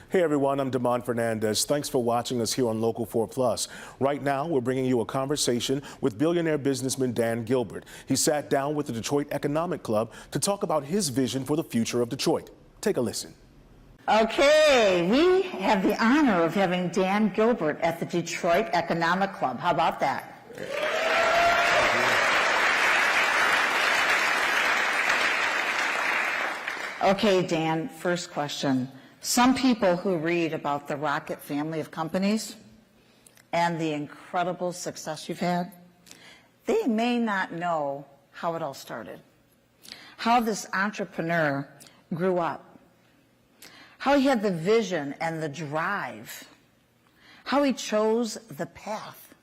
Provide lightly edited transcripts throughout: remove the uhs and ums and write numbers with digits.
Hey everyone, I'm Damon Fernandez. Thanks for watching us here on Local 4 Plus. Right now, we're bringing you a conversation with billionaire businessman Dan Gilbert. He sat down with the Detroit Economic Club to talk about his vision for the future of Detroit. Take a listen. Okay, we have the honor of having Dan Gilbert at the Detroit Economic Club. How about that? Okay, Dan, first question. Some people who read about the Rocket family of companies and the incredible success you've had, they may not know how it all started, how this entrepreneur grew up, how he had the vision and the drive, how he chose the path.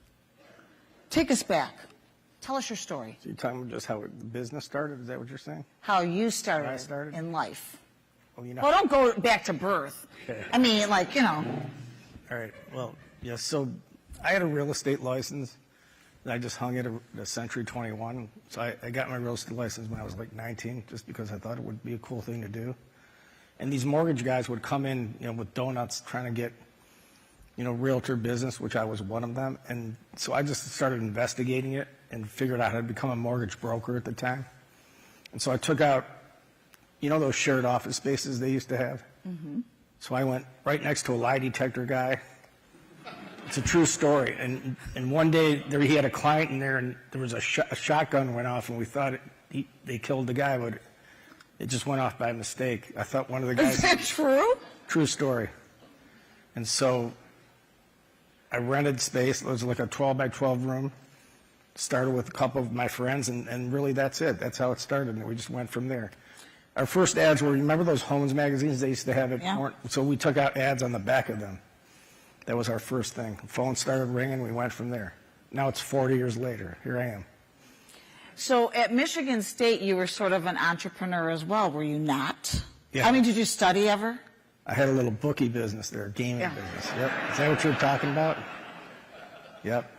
Take us back. Tell us your story. So you're talking about just how the business started? Is that what you're saying? How you started in life. Well, you know. Well, don't go back to birth. Okay. I mean, like, you know. All right. Well, yeah, so I had a real estate license. And I just hung it at Century 21. So I got my real estate license when I was like 19, just because I thought it would be a cool thing to do. And these mortgage guys would come in, with donuts trying to get, realtor business, which I was one of them. And so I just started investigating it and figured out how to become a mortgage broker at the time. And so I took out, those shared office spaces they used to have? Mm-hmm. So I went right next to a lie detector guy. It's a true story. And one day he had a client in there, and there was a shotgun went off, and we thought they killed the guy, but it just went off by mistake. I thought one of the guys... Is that true? True story. And so I rented space. It was like a 12 by 12 room. Started with a couple of my friends, and really that's it. That's how it started, and we just went from there. Our first ads were, remember those Homes magazines they used to have? Yeah. So we took out ads on the back of them. That was our first thing. The phone started ringing, we went from there. Now it's 40 years later. Here I am. So at Michigan State, you were sort of an entrepreneur as well, were you not? Yeah. I mean, did you study ever? I had a little bookie business there, gaming business. Yep. Is that what you're talking about? Yep.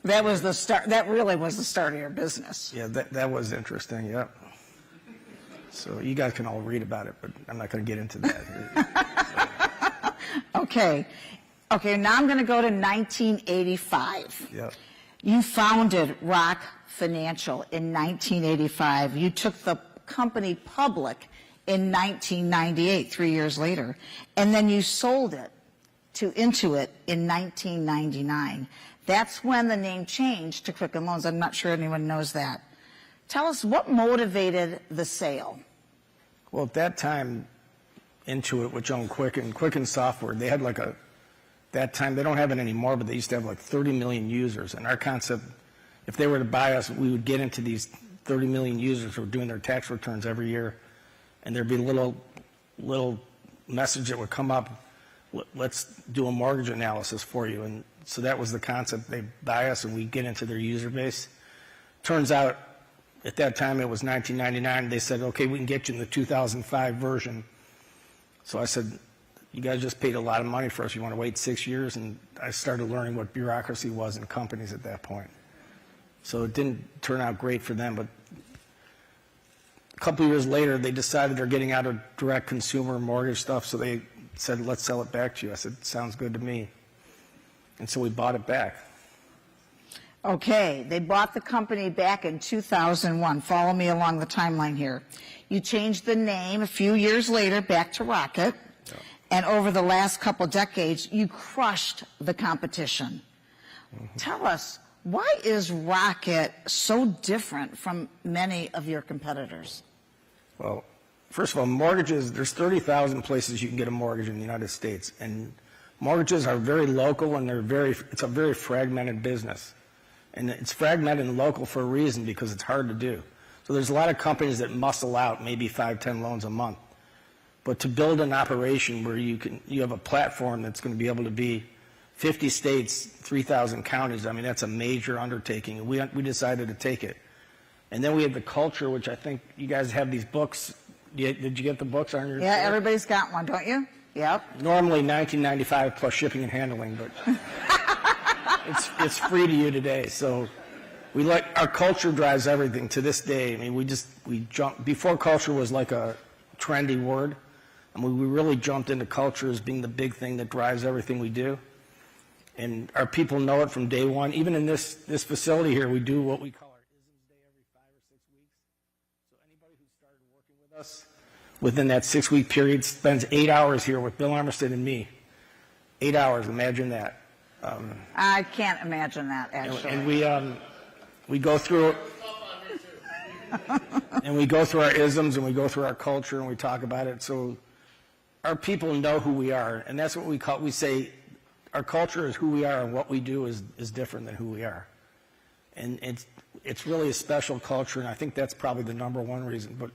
That was the start. That really was the start of your business. Yeah, that was interesting. Yep. So you guys can all read about it, but I'm not going to get into that. Okay. Now I'm going to go to 1985. Yep. You founded Rock Financial in 1985. You took the company public in 1998, 3 years later, and then you sold it to Intuit in 1999. That's when the name changed to Quicken Loans. I'm not sure anyone knows that. Tell us what motivated the sale. Well, at that time, Intuit, which owned Quicken Software, they had that time, they don't have it anymore, but they used to have 30 million users. And our concept, if they were to buy us, we would get into these 30 million users who were doing their tax returns every year. And there'd be a little message that would come up, let's do a mortgage analysis for you. And so that was the concept. They buy us and we get into their user base. Turns out, at that time, it was 1999. They said, okay, we can get you in the 2005 version. So I said, you guys just paid a lot of money for us. You want to wait 6 years? And I started learning what bureaucracy was in companies at that point. So it didn't turn out great for them. But a couple of years later, they decided they're getting out of direct consumer mortgage stuff. So they said, let's sell it back to you. I said, sounds good to me. And so we bought it back. Okay, they bought the company back in 2001. Follow me along the timeline here. You changed the name a few years later back to Rocket, and over the last couple decades, you crushed the competition. Mm-hmm. Tell us, why is Rocket so different from many of your competitors? Well, first of all, mortgages, there's 30,000 places you can get a mortgage in the United States, and mortgages are very local, and it's a very fragmented business. And it's fragmented and local for a reason, because it's hard to do. So there's a lot of companies that muscle out maybe 5, 10 loans a month. But to build an operation where you have a platform that's going to be able to be 50 states, 3,000 counties, I mean, that's a major undertaking. And we decided to take it. And then we have the culture, which I think you guys have these books. Did you get the books on your? Yeah, everybody's got one, don't you? Yep. Normally $19.95 plus shipping and handling, but it's free to you today. So our culture drives everything to this day. I mean, we jump. Before culture was like a trendy word, I mean, we really jumped into culture as being the big thing that drives everything we do. And our people know it from day one. Even in this facility here, we do what we call our ISMS Day every 5 or 6 weeks. So anybody who started working with us within that 6-week period spends 8 hours here with Bill Armistead and me. 8 hours, imagine that. I can't imagine that, actually. And we go through and we go through our isms and we go through our culture and we talk about it. So our people know who we are, and that's what we say our culture is who we are, and what we do is different than who we are. And it's really a special culture, and I think that's probably the number one reason. But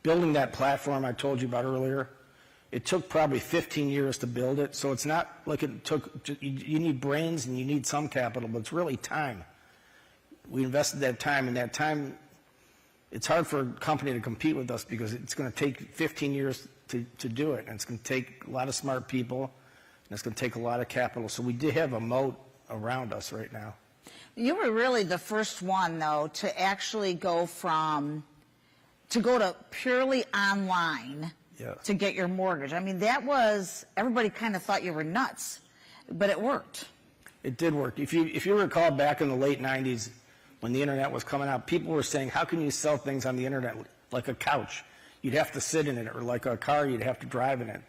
building that platform I told you about earlier, it took probably 15 years to build it, so it's not like it took, you need brains and you need some capital, but it's really time. We invested that time, and that time, it's hard for a company to compete with us because it's going to take 15 years to do it, and it's going to take a lot of smart people, and it's going to take a lot of capital. So we did have a moat around us right now. You were really the first one, though, to actually go to purely online to get your mortgage. I mean, that was, everybody kind of thought you were nuts, but it worked. It did work. If you recall back in the late 90s when the internet was coming out, people were saying, how can you sell things on the internet like a couch? You'd have to sit in it, or like a car, you'd have to drive in it.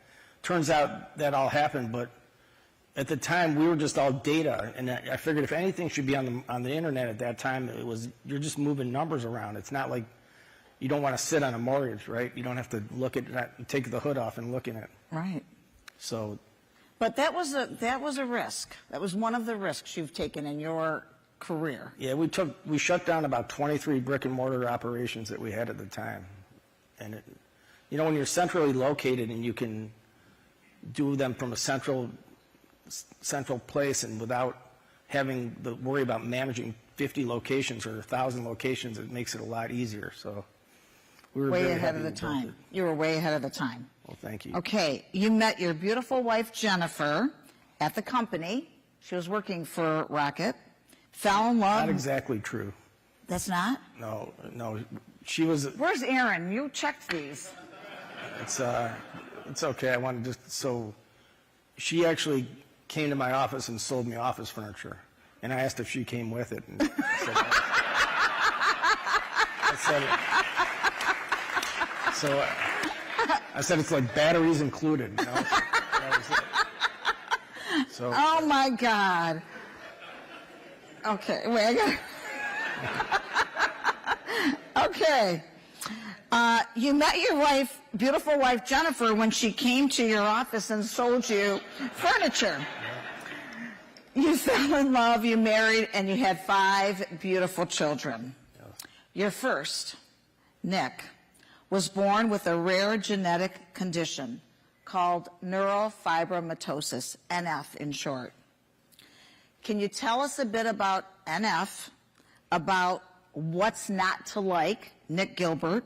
Turns out that all happened, but at the time we were just all data, and I figured if anything should be on the internet at that time, it was, you're just moving numbers around. It's not like you don't want to sit on a mortgage, right? You don't have to look at that, take the hood off and look in it. Right. So, but that was a risk. That was one of the risks you've taken in your career. yeah, we shut down about 23 brick and mortar operations that we had at the time. And when you're centrally located and you can do them from a central place and without having the worry about managing 50 locations or 1,000 locations, it makes it a lot easier. So we were way ahead of the time. You were way ahead of the time. Well, thank you. Okay, you met your beautiful wife Jennifer at the company. She was working for Rocket. Fell in love. Not exactly true. That's not? No. She was. Where's Aaron? You checked these. It's okay. I wanted to so she actually came to my office and sold me office furniture, and I asked if she came with it, and I said it's like batteries included. That was it. So. Oh my God. Okay, wait, I got. Okay. You met your beautiful wife Jennifer, when she came to your office and sold you furniture. You fell in love, you married, and you had 5 beautiful children. Your first, Nick, was born with a rare genetic condition called neurofibromatosis, NF in short. Can you tell us a bit about NF, about what's not to like Nick Gilbert,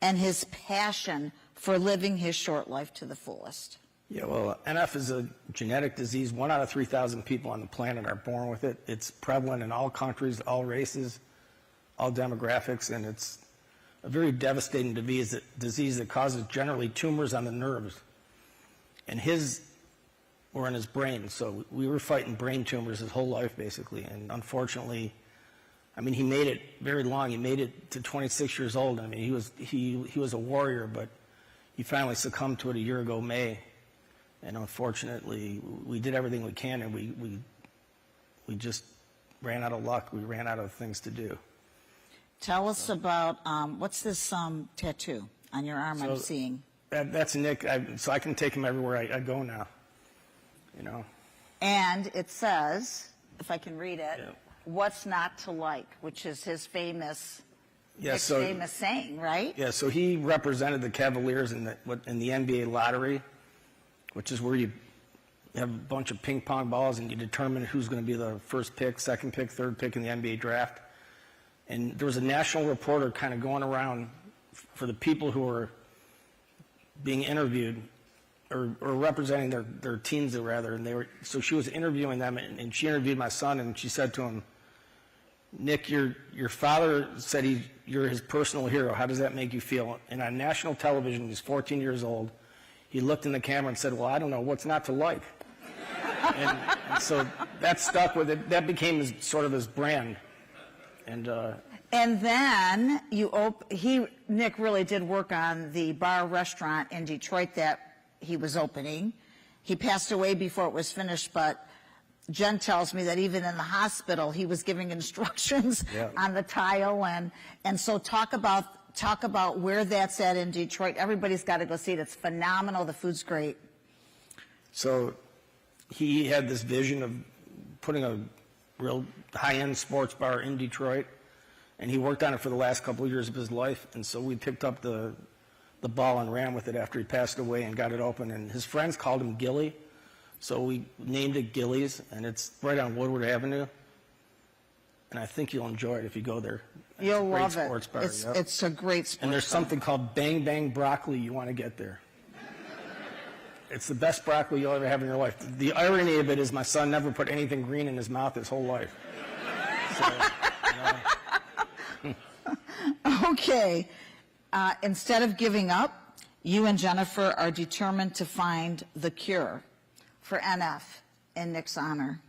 and his passion for living his short life to the fullest? Yeah, well, NF is a genetic disease. 1 out of 3,000 people on the planet are born with it. It's prevalent in all countries, all races, all demographics, and it's a very devastating disease that causes generally tumors on the nerves. And his were in his brain, so we were fighting brain tumors his whole life, basically. And unfortunately, I mean, he made it very long. He made it to 26 years old. I mean, he was a warrior, but he finally succumbed to it a year ago, May. And unfortunately, we did everything we can, and we just ran out of luck. We ran out of things to do. Tell us about, what's this tattoo on your arm I'm seeing? That's Nick, so I can take him everywhere I go now, And it says, if I can read it, what's not to like, which is his famous, famous saying, right? Yeah, so he represented the Cavaliers in the NBA lottery, which is where you have a bunch of ping pong balls and you determine who's going to be the first pick, second pick, third pick in the NBA draft. And there was a national reporter kind of going around for the people who were being interviewed or representing their teams, rather. And so she was interviewing them, and she interviewed my son, and she said to him, Nick, your father said you're his personal hero. How does that make you feel? And on national television, he's 14 years old. he looked in the camera and said, well, I don't know what's not to like. and so that stuck with it. That became sort of his brand. And then Nick really did work on the bar restaurant in Detroit that he was opening. He passed away before it was finished, but Jen tells me that even in the hospital, he was giving instructions on the tile. And so talk about where that's at in Detroit. Everybody's got to go see it. It's phenomenal. The food's great. So he had this vision of putting a real high-end sports bar in Detroit, and he worked on it for the last couple of years of his life. And so we picked up the ball and ran with it after he passed away and got it open. And his friends called him Gilly, so we named it Gilly's, and it's right on Woodward Avenue. And I think you'll enjoy it if you go there. You'll love it. Sports bar, It's a great sports bar. And there's something called Bang Bang Broccoli you want to get there. It's the best broccoli you'll ever have in your life. The irony of it is my son never put anything green in his mouth his whole life. So, Okay. Instead of giving up, you and Jennifer are determined to find the cure for NF in Nick's honor.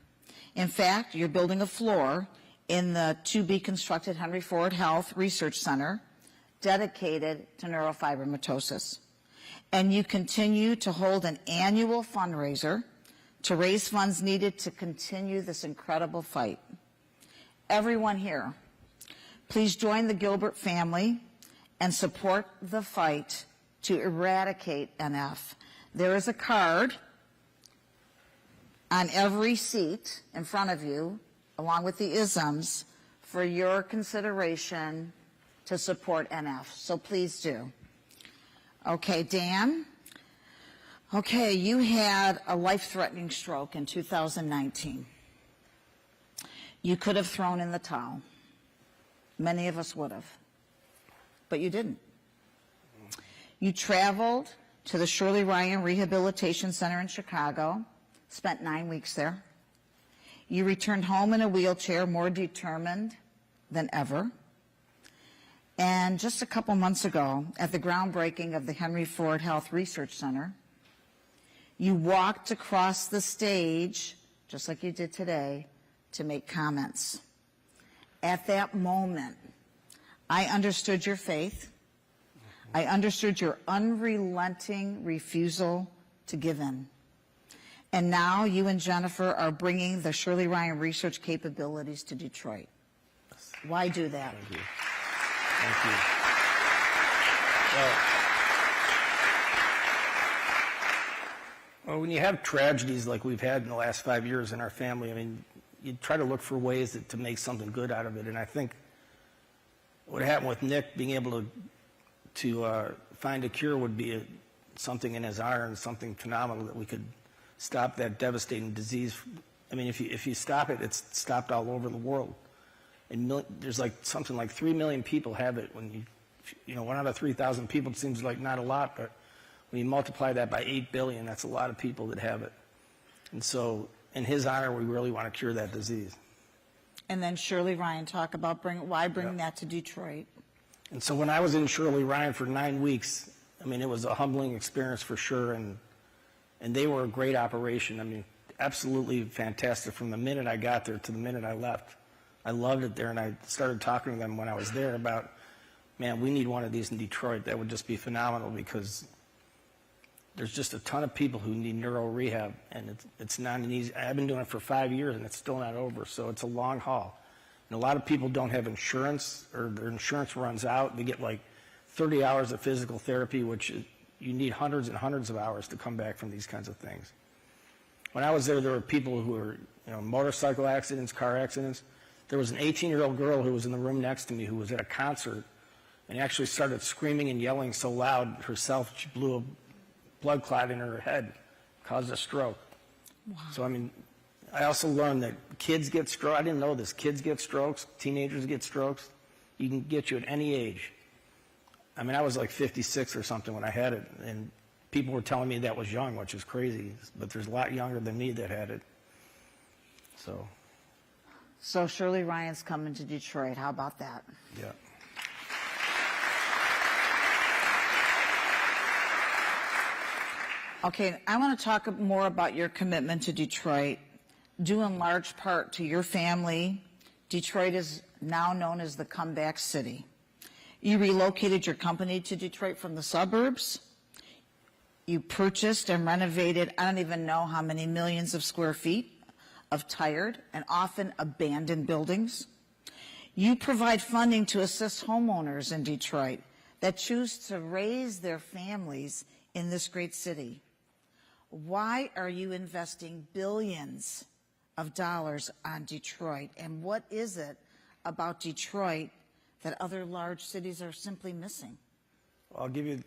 In fact, you're building a floor in the to-be-constructed Henry Ford Health Research Center dedicated to neurofibromatosis. And you continue to hold an annual fundraiser to raise funds needed to continue this incredible fight. Everyone here, please join the Gilbert family and support the fight to eradicate NF. There is a card on every seat in front of you, along with the isms, for your consideration to support NF. So please do. Okay, Dan. Okay, you had a life-threatening stroke in 2019. You could have thrown in the towel. Many of us would have. But you didn't. You traveled to the Shirley Ryan Rehabilitation Center in Chicago, spent 9 weeks there. You returned home in a wheelchair, more determined than ever. And just a couple months ago, at the groundbreaking of the Henry Ford Health Research Center, you walked across the stage, just like you did today, to make comments. At that moment, I understood your faith. I understood your unrelenting refusal to give in. And now you and Jennifer are bringing the Shirley Ryan research capabilities to Detroit. Why do that? thank you. Thank you. Well, when you have tragedies like we've had in the last 5 years in our family, I mean, you try to look for ways to make something good out of it. And I think what happened with Nick, being able to find a cure would be something in his honor and something phenomenal that we could stop that devastating disease. I mean, if you stop it, it's stopped all over the world. And there's like something like 3 million people have it. When you know, 1 out of 3,000 people, it seems like not a lot, but when you multiply that by 8 billion, that's a lot of people that have it. And so, in his honor, we really want to cure that disease. And then Shirley Ryan, talk about why bring that to Detroit. And so when I was in Shirley Ryan for 9 weeks, I mean, it was a humbling experience for sure, and they were a great operation. I mean, absolutely fantastic from the minute I got there to the minute I left. I loved it there, and I started talking to them when I was there about, man, we need one of these in Detroit. That would just be phenomenal, because there's just a ton of people who need neuro rehab, and it's not an easy. I've been doing it for 5 years, and it's still not over, so it's a long haul. And a lot of people don't have insurance, or their insurance runs out. They get like 30 hours of physical therapy, which you need hundreds and hundreds of hours to come back from these kinds of things. When I was there were people who were, motorcycle accidents, car accidents. There was an 18-year-old girl who was in the room next to me who was at a concert and actually started screaming and yelling so loud herself, she blew a blood clot in her head, caused a stroke. Wow. So, I mean, I also learned that kids get strokes. I didn't know this. Kids get strokes. Teenagers get strokes. You can get you at any age. I mean, I was like 56 or something when I had it, and people were telling me that was young, which is crazy. But there's a lot younger than me that had it. So Shirley Ryan's coming to Detroit. How about that? Yeah. Okay, I want to talk more about your commitment to Detroit. Due in large part to your family, Detroit is now known as the comeback city. You relocated your company to Detroit from the suburbs. You purchased and renovated, I don't even know how many millions of square feet of tired and often abandoned buildings. You provide funding to assist homeowners in Detroit that choose to raise their families in this great city. Why are you investing billions of dollars on Detroit? And what is it about Detroit that other large cities are simply missing? I'll give you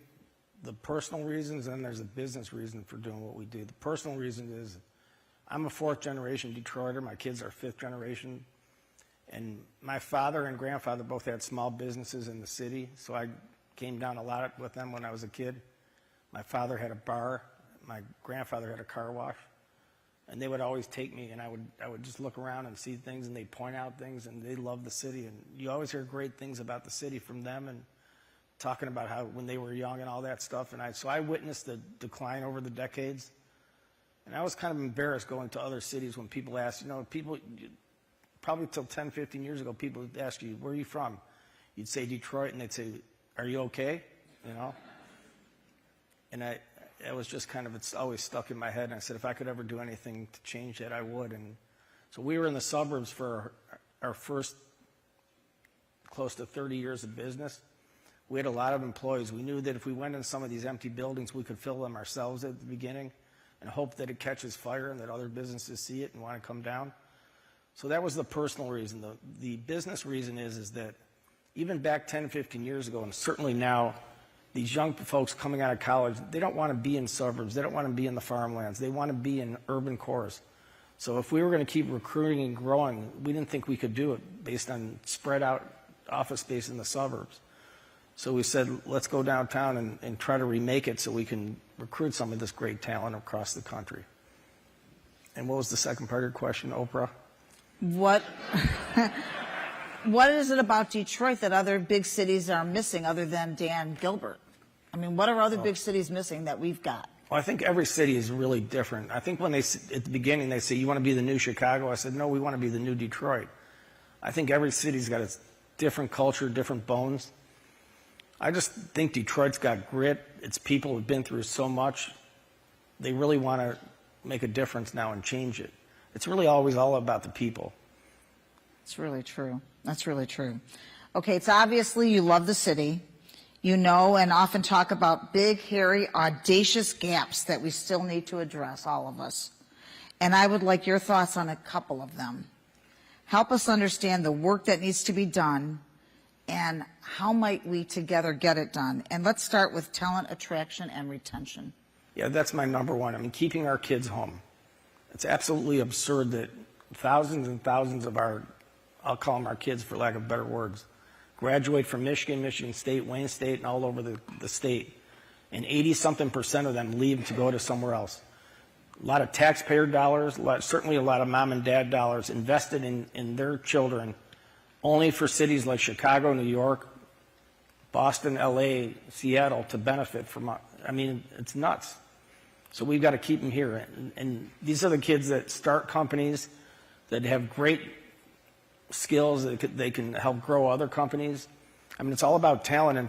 the personal reasons, and there's a business reason for doing what we do. The personal reason is I'm a fourth generation Detroiter. My kids are fifth generation. And my father and grandfather both had small businesses in the city, so I came down a lot with them when I was a kid. My father had a bar. My grandfather had a car wash. And they would always take me, and I would just look around and see things, and they'd point out things, and they loved the city. And you always hear great things about the city from them, and talking about how when they were young and all that stuff. And so I witnessed the decline over the decades. And I was kind of embarrassed going to other cities when people asked, probably till 10, 15 years ago, people would ask you, where are you from? You'd say Detroit, and they'd say, are you okay? And it was just kind of, it's always stuck in my head. And I said, if I could ever do anything to change that, I would. And so we were in the suburbs for our first close to 30 years of business. We had a lot of employees. We knew that if we went in some of these empty buildings, we could fill them ourselves at the beginning and hope that it catches fire and that other businesses see it and want to come down. So that was the personal reason. The business reason is that even back 10, 15 years ago, and certainly now, these young folks coming out of college, they don't want to be in suburbs. They don't want to be in the farmlands. They want to be in urban cores. So if we were going to keep recruiting and growing, we didn't think we could do it based on spread out office space in the suburbs. So we said, let's go downtown and try to remake it so we can recruit some of this great talent across the country. And what was the second part of your question, Oprah? What is it about Detroit that other big cities are missing other than Dan Gilbert? I mean, what are other big cities missing that we've got? Well, I think every city is really different. I think when at the beginning they say, you want to be the new Chicago? I said, no, we want to be the new Detroit. I think every city's got its different culture, different bones. I just think Detroit's got grit. Its people have been through so much. They really want to make a difference now and change it. It's really always all about the people. It's really true. That's really true. Okay, it's obviously you love the city. You know and often talk about big, hairy, audacious gaps that we still need to address, all of us. And I would like your thoughts on a couple of them. Help us understand the work that needs to be done and how might we together get it done. And let's start with talent attraction and retention. Yeah, that's my number one. I mean, keeping our kids home. It's absolutely absurd that thousands and thousands of I'll call them our kids for lack of better words, graduate from Michigan, Michigan State, Wayne State, and all over the state. And 80-something% of them leave to go to somewhere else. A lot of taxpayer dollars, certainly a lot of mom and dad dollars invested in their children only for cities like Chicago, New York, Boston, LA, Seattle to benefit from. I mean, it's nuts. So we've got to keep them here. And these are the kids that start companies, that have great skills, that they can help grow other companies. I mean, it's all about talent and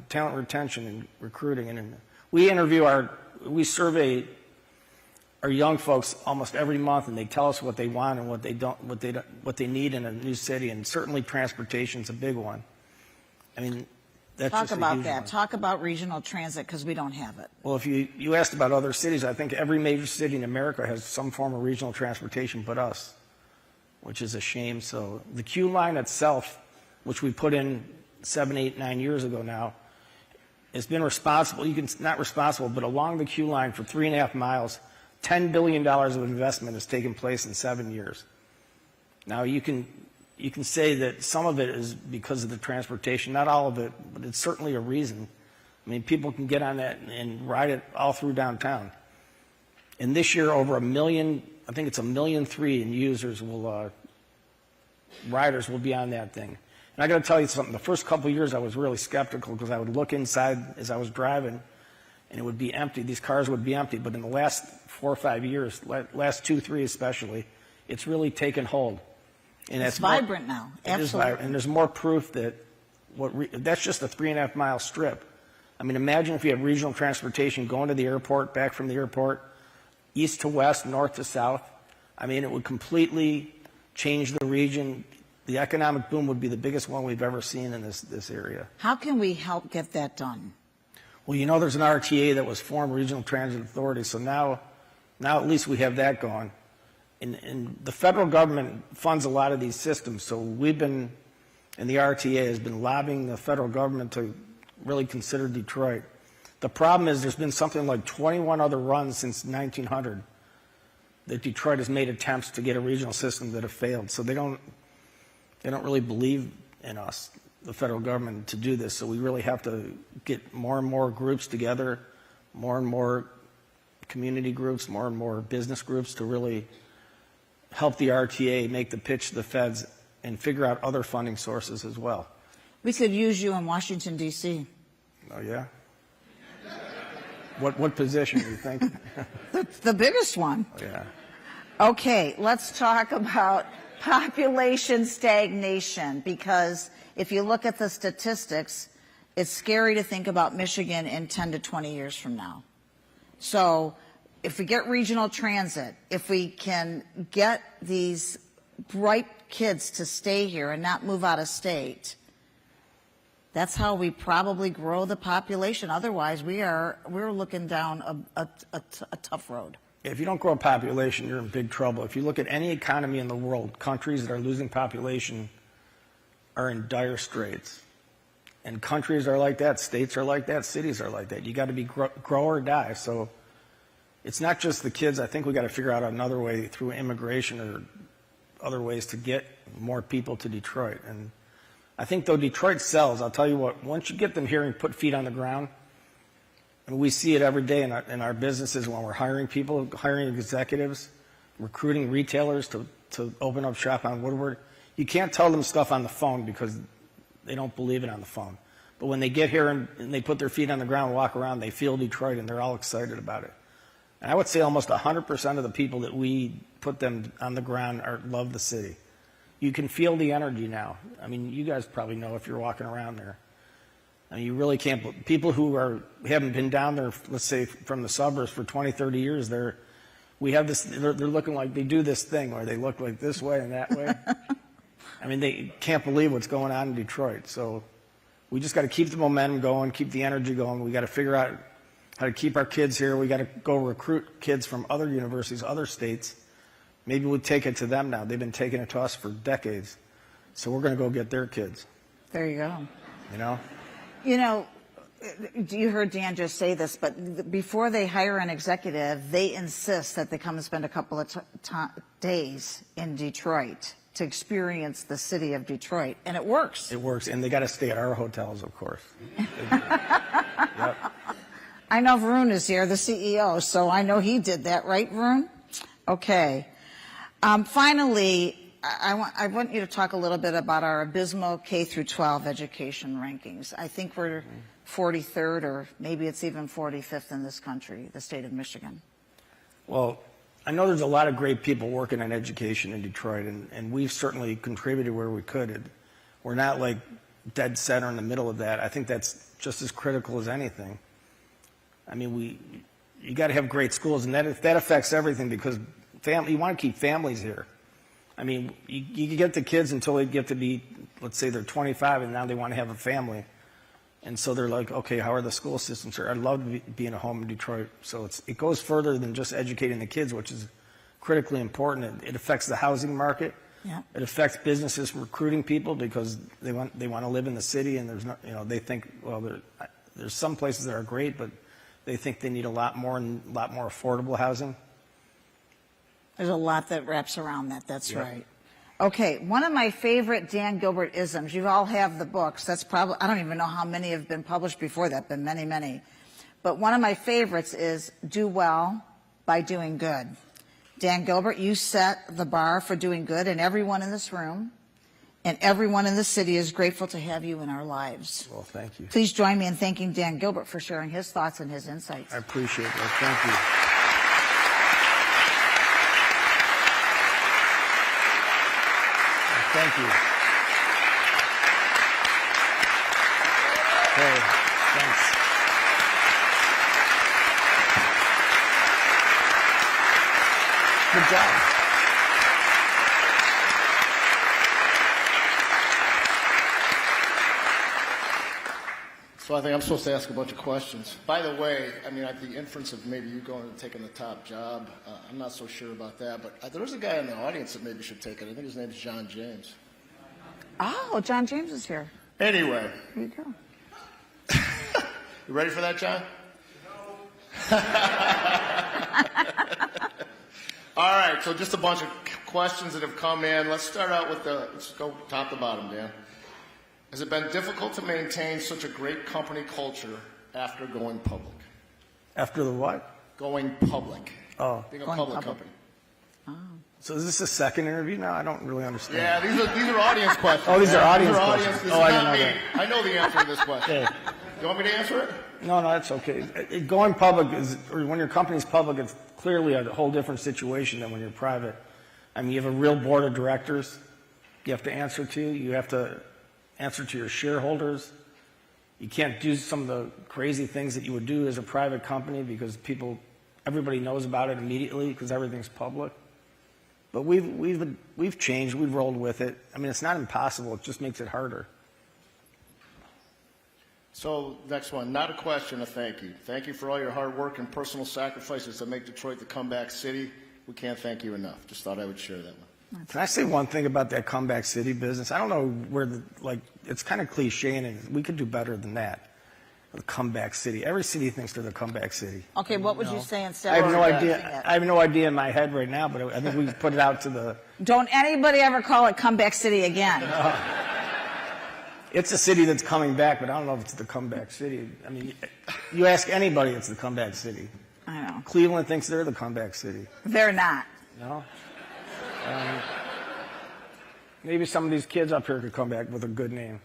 talent retention and recruiting. And we survey our young folks almost every month, and they tell us what they want and what they need in a new city. And certainly transportation's a big one. I mean, that's Talk just a about huge that. one. Talk about regional transit because we don't have it. Well, if you asked about other cities, I think every major city in America has some form of regional transportation but us, which is a shame. So the Q line itself, which we put in 7, 8, 9 years ago now, has been responsible. Not responsible, but along the Q line for 3.5 miles, $10 billion of investment has taken place in 7 years. Now you can say that some of it is because of the transportation, not all of it, but it's certainly a reason. I mean, people can get on that and ride it all through downtown. And this year, over 1 million, I think it's 1.3 million in users riders will be on that thing. And I got to tell you something. The first couple of years, I was really skeptical because I would look inside as I was driving, and it would be empty. These cars would be empty. But in the last 4 or 5 years, last 2, 3 especially, it's really taken hold. And It's vibrant now. Absolutely. And there's more proof that that's just a 3.5 mile strip. I mean, imagine if you have regional transportation going to the airport, back from the airport, east to west, north to south. I mean, it would completely change the region. The economic boom would be the biggest one we've ever seen in this area. How can we help get that done? Well, you know, there's an RTA that was formed, Regional Transit Authority, so now at least we have that going. And the federal government funds a lot of these systems, so we've been, and the RTA has been lobbying the federal government to really consider Detroit. The problem is there's been something like 21 other runs since 1900 that Detroit has made attempts to get a regional system that have failed. So they don't really believe in us, the federal government, to do this. So we really have to get more and more groups together, more and more community groups, more and more business groups to really help the RTA make the pitch to the feds and figure out other funding sources as well. We could use you in Washington, D.C. Oh, yeah? What position do you think? The biggest one. Oh, yeah. Okay, let's talk about population stagnation, because if you look at the statistics, it's scary to think about Michigan in 10 to 20 years from now. So if we get regional transit, if we can get these bright kids to stay here and not move out of state, that's how we probably grow the population. Otherwise, we're looking down a tough road. If you don't grow a population, you're in big trouble. If you look at any economy in the world, countries that are losing population are in dire straits. And countries are like that, states are like that, cities are like that. You got to be grow or die. So it's not just the kids. I think we got to figure out another way through immigration or other ways to get more people to Detroit. And I think though Detroit sells, I'll tell you what, once you get them here and put feet on the ground, and we see it every day in our businesses when we're hiring people, hiring executives, recruiting retailers to open up shop on Woodward. You can't tell them stuff on the phone because they don't believe it on the phone. But when they get here and they put their feet on the ground and walk around, they feel Detroit and they're all excited about it. And I would say almost 100% of the people that we put them on the ground love the city. You can feel the energy now. I mean, you guys probably know if you're walking around there. I mean, you really can't. People who haven't been down there, let's say from the suburbs for 20, 30 years, they're looking like they do this thing where they look like this way and that way. I mean, they can't believe what's going on in Detroit. So we just got to keep the momentum going, keep the energy going. We got to figure out how to keep our kids here. We got to go recruit kids from other universities, other states. Maybe we'll take it to them now. They've been taking it to us for decades. So we're going to go get their kids. There you go. You know? You know, you heard Dan just say this, but before they hire an executive, they insist that they come and spend a couple of days in Detroit to experience the city of Detroit, and it works. It works, and they got to stay at our hotels, of course. Yep. I know Varun is here, the CEO, so I know he did that, right, Varun? Okay. Finally, I want you to talk a little bit about our abysmal K through 12 education rankings. I think we're 43rd, or maybe it's even 45th in this country, the state of Michigan. Well, I know there's a lot of great people working on education in Detroit, and we've certainly contributed where we could. We're not like dead center in the middle of that. I think that's just as critical as anything. I mean, you got to have great schools, and that affects everything, because you want to keep families here. I mean, you get the kids until they get to be, let's say they're 25 and now they want to have a family. And so they're like, okay, how are the school systems here? I'd love to be in a home in Detroit. So it goes further than just educating the kids, which is critically important. It affects the housing market. Yeah. It affects businesses recruiting people because they want to live in the city, and there's not, they think, well, there's some places that are great, but they think they need a lot more affordable housing. There's a lot that wraps around that. That's Yep. right. Okay, one of my favorite Dan Gilbert isms. You all have the books. That's probably, I don't even know how many have been published before that, but many, many. But one of my favorites is do well by doing good. Dan Gilbert, you set the bar for doing good, and everyone in this room and everyone in the city is grateful to have you in our lives. Well, thank you. Please join me in thanking Dan Gilbert for sharing his thoughts and his insights. I appreciate that. Thank you. Thank you. Okay, thanks. Good job. So I think I'm supposed to ask a bunch of questions. By the way, I mean, at the inference of maybe you going and taking the top job, I'm not so sure about that, but there's a guy in the audience that maybe should take it. I think his name is John James. Oh, John James is here. Anyway. There you go. You ready for that, John? All right, so just a bunch of questions that have come in. Let's start out with let's go top to bottom, Dan. Has it been difficult to maintain such a great company culture after going public? After the what? Going public. Oh. Being a Going public public. company. So is this a second interview now? I don't really understand. Yeah, these are audience questions. Oh, these are audience These questions. This Oh, is I didn't not know me. that. I know the answer to this question. Okay. You want me to answer it? No, that's okay. Going public is, or when your company's public, it's clearly a whole different situation than when you're private. I mean, you have a real board of directors you have to answer to. You have to answer to your shareholders. You can't do some of the crazy things that you would do as a private company because everybody knows about it immediately because everything's public. But we've changed. We've rolled with it. I mean, it's not impossible. It just makes it harder. So, next one, not a question, a thank you. Thank you for all your hard work and personal sacrifices to make Detroit the comeback city. We can't thank you enough. Just thought I would share that one. Can I say one thing about that comeback city business? I don't know where it's kind of cliche and we could do better than that. The comeback city. Every city thinks they're the comeback city. Okay, what would you say instead I have of no using idea. it? I have no idea in my head right now, but I think we can put it out to the. Don't anybody ever call it comeback city again. It's a city that's coming back, but I don't know if it's the comeback city. I mean, you ask anybody, it's the comeback city. I know. Cleveland thinks they're the comeback city. They're not. No. Maybe some of these kids up here could come back with a good name.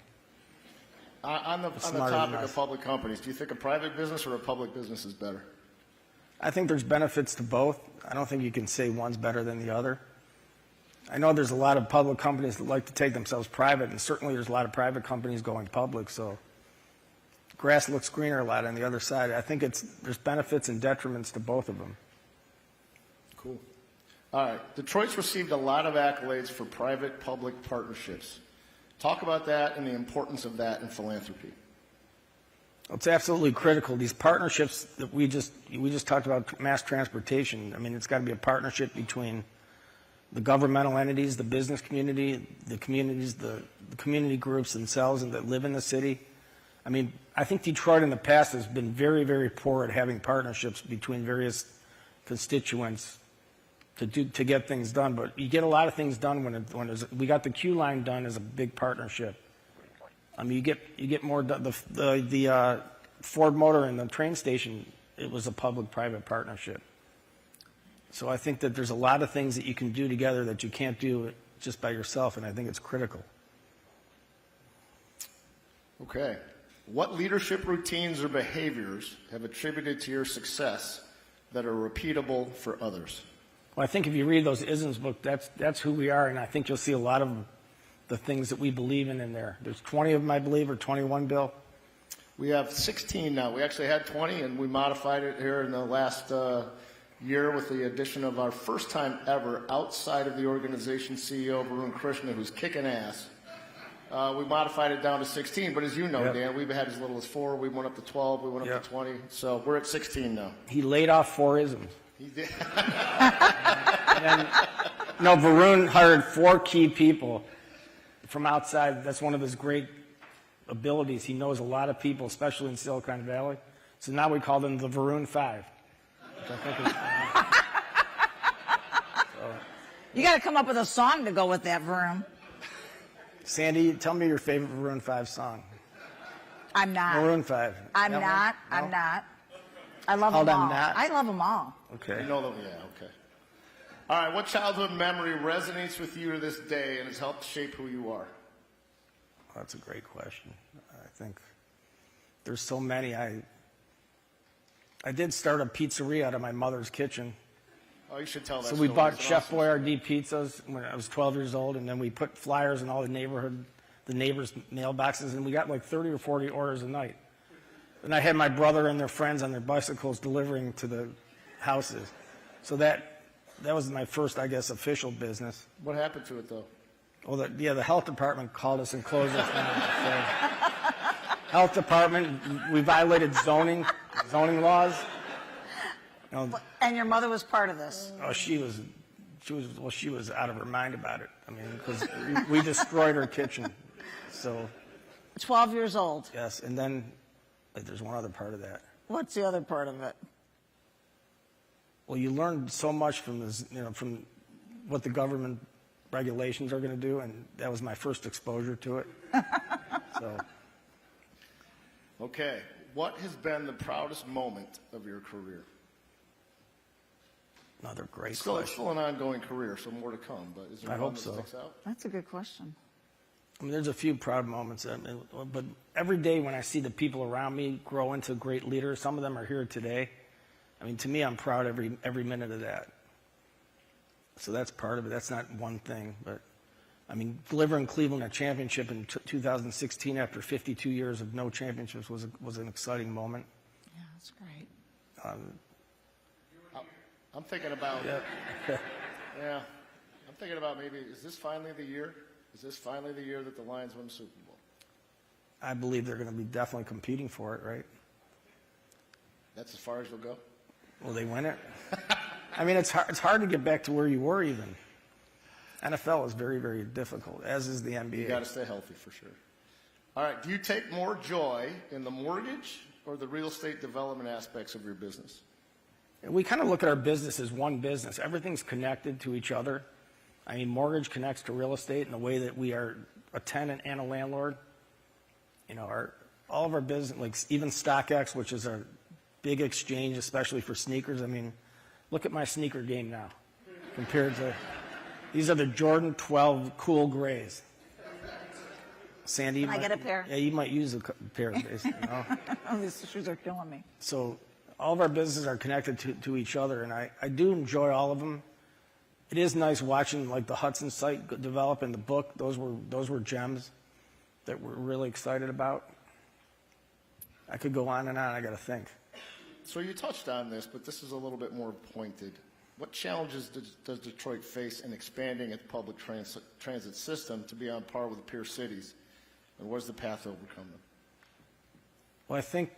On the Smarter topic than of us. public companies, do you think a private business or a public business is better? I think there's benefits to both. I don't think you can say one's better than the other. I know there's a lot of public companies that like to take themselves private, and certainly there's a lot of private companies going public, so grass looks greener a lot on the other side. I think there's benefits and detriments to both of them. Cool. All right. Detroit's received a lot of accolades for private-public partnerships. Talk about that and the importance of that in philanthropy. It's absolutely critical. These partnerships that we just talked about, mass transportation. I mean, it's got to be a partnership between the governmental entities, the business community, the communities, the community groups themselves and that live in the city. I mean, I think Detroit in the past has been very, very poor at having partnerships between various constituents to get things done. But you get a lot of things done when we got the Q line done as a big partnership. I mean, you get more. The Ford Motor and the train station, it was a public-private partnership. So I think that there's a lot of things that you can do together that you can't do just by yourself, and I think it's critical. Okay. What leadership routines or behaviors have attributed to your success that are repeatable for others? Well, I think if you read those isms book, that's who we are, and I think you'll see a lot of the things that we believe in there. There's 20 of them, I believe, or 21, Bill? We have 16 now. We actually had 20, and we modified it here in the last year with the addition of our first time ever outside of the organization CEO, Varun Krishna, who's kicking ass. We modified it down to 16, but as you know, Dan, we've had as little as 4. We went up to 12. We went up to 20. So we're at 16 now. He laid off 4 isms. He did. No, Varun hired 4 key people from outside. That's one of his great abilities. He knows a lot of people, especially in Silicon Valley. So now we call them the Varun 5. Which I think is, You got to come up with a song to go with that, Varun. Sandy, tell me your favorite Maroon 5 song. I'm not. Maroon 5. I'm That not. one? I'm No? not. I love Called them all. I'm Not? I love them all. Okay. You know them? Yeah, okay. All right, what childhood memory resonates with you to this day and has helped shape who you are? That's a great question. I think there's so many. I did start a pizzeria out of my mother's kitchen. Oh, you should tell that So we story. bought It's Chef awesome. Boyardee pizzas when I was 12 years old, and then we put flyers in all the neighbors' mailboxes, and we got like 30 or 40 orders a night. And I had my brother and their friends on their bicycles delivering to the houses. So that was my first, I guess, official business. What happened to it, though? Well, the health department called us and closed us down. So, health department, we violated zoning laws. You know, And your mother was part of this. oh, she was out of her mind about it. I mean, because we destroyed her kitchen. So 12 years old. yes, and then there's one other part of that. What's the other part of it? Well, you learn so much from this, from what the government regulations are going to do, and that was my first exposure to it. So Okay. What has been the proudest moment of your career? another great Still, it's question. still an ongoing career, so more to come. But is there I one hope that so. sticks out? That's a good question. I mean, there's a few proud moments, but every day when I see the people around me grow into great leaders, some of them are here today. I mean, to me, I'm proud every minute of that. So that's part of it. That's not one thing, but I mean, delivering Cleveland a championship in 2016 after 52 years of no championships was an exciting moment. Yeah, that's great. I'm thinking about. Yeah. Yeah. I'm thinking about maybe. Is this finally the year? Is this finally the year that the Lions win the Super Bowl? I believe they're going to be definitely competing for it, right? That's as far as you'll go. Will they win it? I mean, it's hard to get back to where you were even. NFL is very, very difficult, as is the NBA. You got to stay healthy for sure. All right. Do you take more joy in the mortgage or the real estate development aspects of your business? We kind of look at our business as one business. Everything's connected to each other. I mean, mortgage connects to real estate in the way that we are a tenant and a landlord. You know, all of our business, like even StockX, which is a big exchange, especially for sneakers. I mean, look at my sneaker game now compared to, these are the Jordan 12 cool grays. Sandy, Can I get a pair? Yeah, you might use a pair of these. You know? Oh, these shoes are killing me. So all of our businesses are connected to each other, and I do enjoy all of them. It is nice watching like the Hudson site develop and the book. Those were gems that we're really excited about. I could go on and on. I got to think. So you touched on this, but this is a little bit more pointed. What challenges does Detroit face in expanding its public transit system to be on par with peer cities? And what is the path to overcome them? Well, I think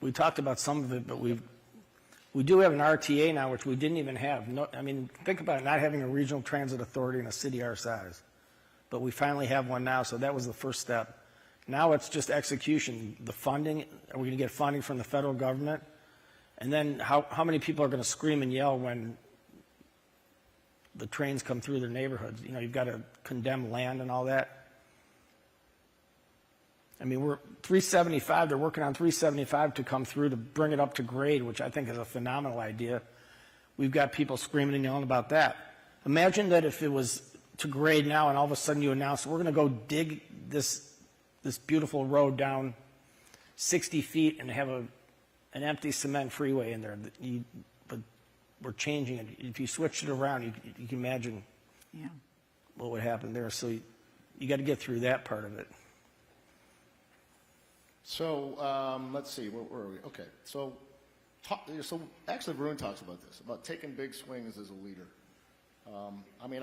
we talked about some of it, but we do have an RTA now, which we didn't even have. No, I mean, think about it, not having a regional transit authority in a city our size. But we finally have one now, so that was the first step. Now it's just execution. The funding, are we going to get funding from the federal government? And then how many people are going to scream and yell when the trains come through their neighborhoods? You know, you've got to condemn land and all that. I mean, we're 375, they're working on 375 to come through to bring it up to grade, which I think is a phenomenal idea. We've got people screaming and yelling about that. Imagine that if it was to grade now and all of a sudden you announce, we're going to go dig this beautiful road down 60 feet and have an empty cement freeway in there. But we're changing it. If you switched it around, you can imagine what would happen there. So you got to get through that part of it. So let's see, where are we? Okay, so actually, Varun talks about this, about taking big swings as a leader. I mean,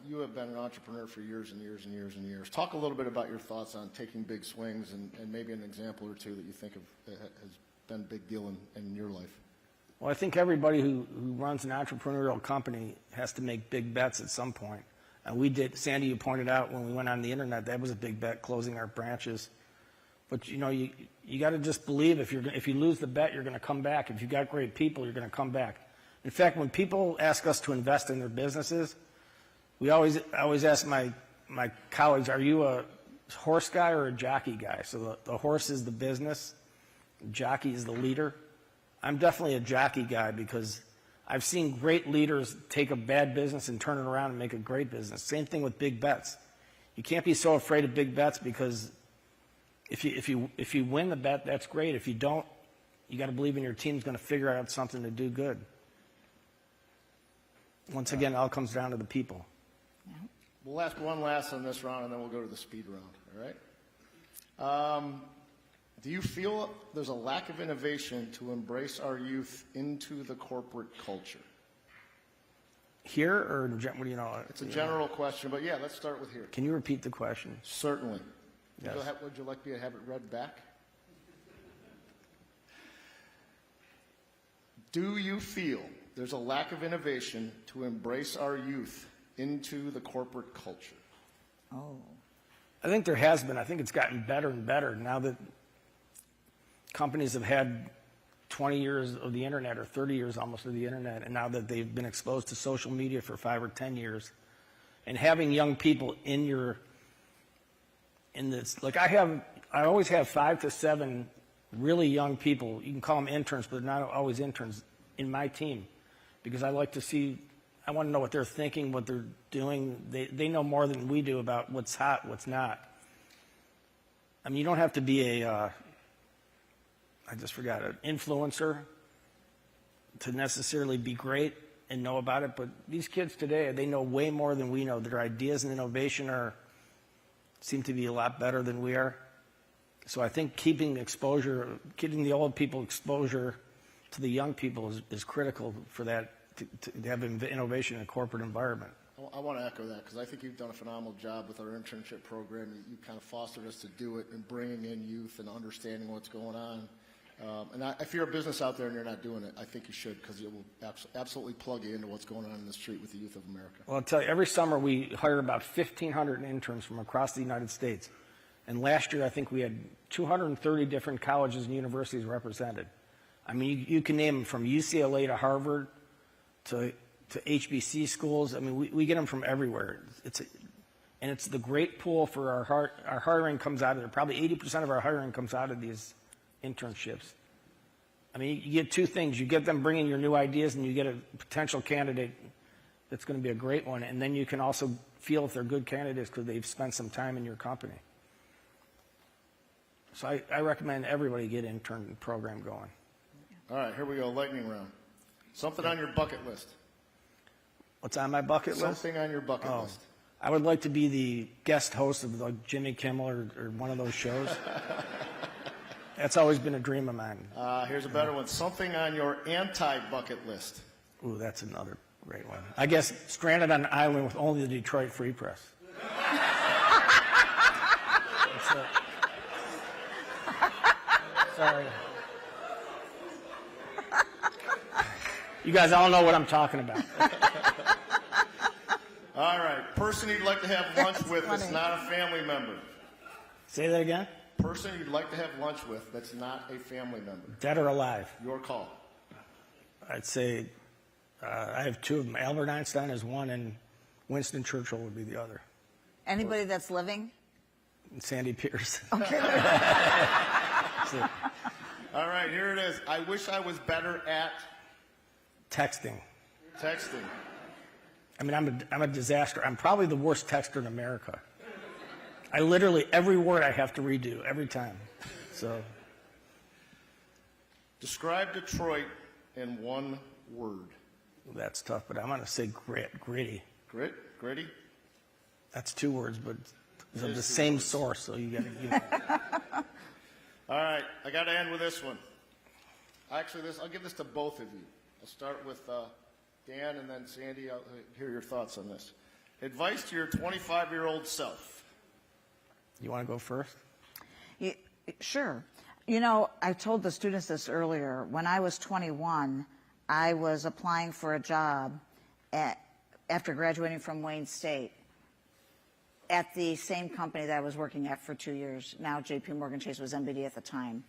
you have been an entrepreneur for years and years and years and years. Talk a little bit about your thoughts on taking big swings and maybe an example or two that you think has been a big deal in your life. Well, I think everybody who runs an entrepreneurial company has to make big bets at some point. And we did. Sandy, you pointed out when we went on the internet, that was a big bet, closing our branches. But you know, you got to just believe if you lose the bet, you're going to come back. If you got great people, you're going to come back. In fact, when people ask us to invest in their businesses, I always ask my colleagues, are you a horse guy or a jockey guy? So the horse is the business, the jockey is the leader. I'm definitely a jockey guy because I've seen great leaders take a bad business and turn it around and make a great business. Same thing with big bets. You can't be so afraid of big bets, because if you win the bet, that's great. If you don't, you got to believe in your team's going to figure out something to do good. Once again, it all comes down to the people. We'll ask one last on this round, and then we'll go to the speed round, all right? Do you feel there's a lack of innovation to embrace our youth into the corporate culture? Here, or what do you know? It's a general question, but yeah, let's start with here. Can you repeat the question? Certainly. Yes. Would you like me to have it read back? Do you feel there's a lack of innovation to embrace our youth into the corporate culture? Oh. I think there has been. I think it's gotten better and better now that companies have had 20 years of the internet, or 30 years almost of the internet, and now that they've been exposed to social media for 5 or 10 years, and having young people in this, like I always have 5 to 7 really young people. You can call them interns, but they're not always interns, in my team, because I like to see. I want to know what they're thinking, what they're doing. They know more than we do about what's hot, what's not. I mean, you don't have to be an influencer to necessarily be great and know about it, but these kids today, they know way more than we know. Their ideas and innovation seem to be a lot better than we are. So I think keeping the old people exposure to the young people is critical for that, to have innovation in a corporate environment. I want to echo that, because I think you've done a phenomenal job with our internship program. You kind of fostered us to do it, and bringing in youth and understanding what's going on. And if you're a business out there and you're not doing it, I think you should, because it will absolutely plug you into what's going on in the street with the youth of America. Well, I'll tell you, every summer we hire about 1,500 interns from across the United States. And last year, I think we had 230 different colleges and universities represented. I mean, you can name them from UCLA to Harvard to HBC schools. I mean, we get them from everywhere. And it's the great pool for our hiring comes out of there. Probably 80% of our hiring comes out of these internships. I mean, you get two things. You get them bringing your new ideas, and you get a potential candidate that's going to be a great one. And then you can also feel if they're good candidates because they've spent some time in your company. So I recommend everybody get an intern program going. All right, here we go, lightning round. Something on your bucket list. What's on my bucket list? Something on your bucket list. I would like to be the guest host of like Jimmy Kimmel or one of those shows. That's always been a dream of mine. Here's a better one. Something on your anti-bucket list. Ooh, that's another great one. I guess stranded on an island with only the Detroit Free Press. Sorry. You guys all know what I'm talking about. All right. Person you'd like to have lunch with funny. that's not a family member. Say that again? Person you'd like to have lunch with that's not a family member. Dead or alive? Your call. I'd say I have two of them. Albert Einstein is one, and Winston Churchill would be the other. Anybody that's living? And Sandy Pierce. Okay. All right, here it is. I wish I was better at Texting. texting. I mean, I'm a disaster. I'm probably the worst texter in America. I literally, every word I have to redo every time. So, Describe Detroit in one word. that's tough, but I'm going to say gritty. Grit? Gritty? That's 2 words, but it's of the same source, so you got to give it. All right, I got to end with this one. Actually, I'll give this to both of you. I'll start with Dan and then Sandy. I'll hear your thoughts on this. Advice to your 25-year-old self. You want to go first? Sure. You know, I told the students this earlier. When I was 21, I was applying for a job after graduating from Wayne State at the same company that I was working at for 2 years. Now J.P. Morgan Chase was MBD at the time.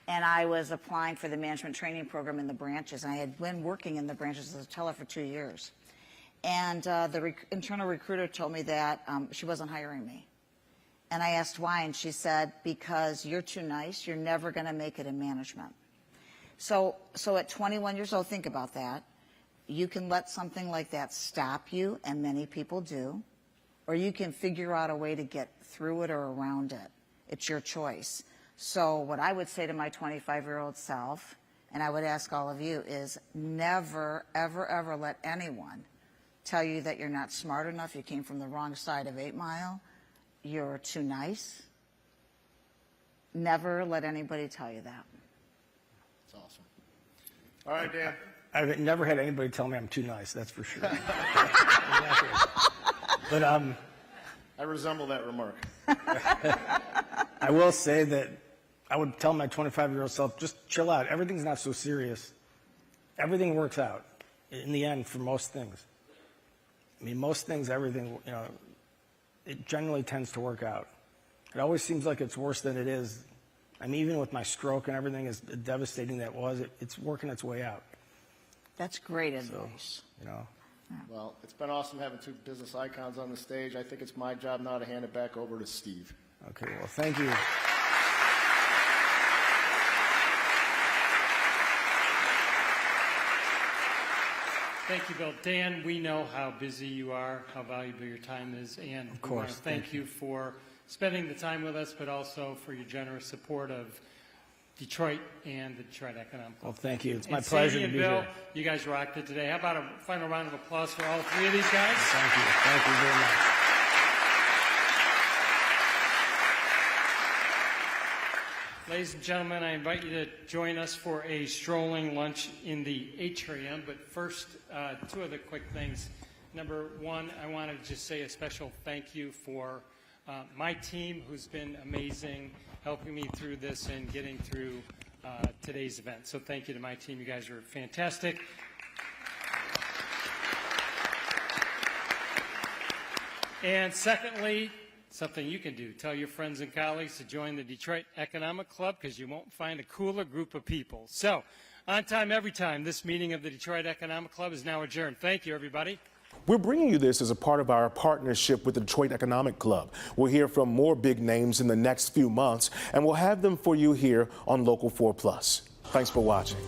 And I was applying for the management training program in the branches. I had been working in the branches as a teller for 2 years. And the internal recruiter told me that she wasn't hiring me. And I asked why, and she said, because you're too nice, you're never going to make it in management. So at 21 years old, think about that. You can let something like that stop you, and many people do. or you can figure out a way to get through it or around it. It's your choice. So what I would say to my 25-year-old self, and I would ask all of you, is never, ever, ever let anyone tell you that you're not smart enough, you came from the wrong side of 8 Mile, you're too nice. Never let anybody tell you that. That's awesome. All right, Dan. I've never had anybody tell me I'm too nice, that's for sure. But I resemble that remark. I will say that I would tell my 25-year-old self, just chill out. Everything's not so serious. Everything works out in the end for most things. I mean, most things, everything, you know, it generally tends to work out. It always seems like it's worse than it is. I mean, even with my stroke and everything, as devastating that was, it's working its way out. That's great So, advice. you know. Well, it's been awesome having two business icons on the stage. I think it's my job now to hand it back over to Steve. Okay, well, thank you. Thank you, Bill. Dan, we know how busy you are, how valuable your time is, and Of we want to course. thank you for spending the time with us, but also for your generous support of Detroit and the Detroit Economic Club. Well, thank you. It's my And pleasure Sadie to and be Bill, here. you guys rocked it today. How about a final round of applause for all three of these guys? Thank you. Thank you very much. Ladies and gentlemen, I invite you to join us for a strolling lunch in the atrium. But first, two other quick things. Number one, I want to just say a special thank you for my team, who's been amazing, helping me through this and getting through today's event. So thank you to my team. You guys are fantastic. And secondly, something you can do. Tell your friends and colleagues to join the Detroit Economic Club, because you won't find a cooler group of people. So, on time, every time, this meeting of the Detroit Economic Club is now adjourned. Thank you, everybody. We're bringing you this as a part of our partnership with the Detroit Economic Club. We'll hear from more big names in the next few months, and we'll have them for you here on Local 4 Plus. Thanks for watching.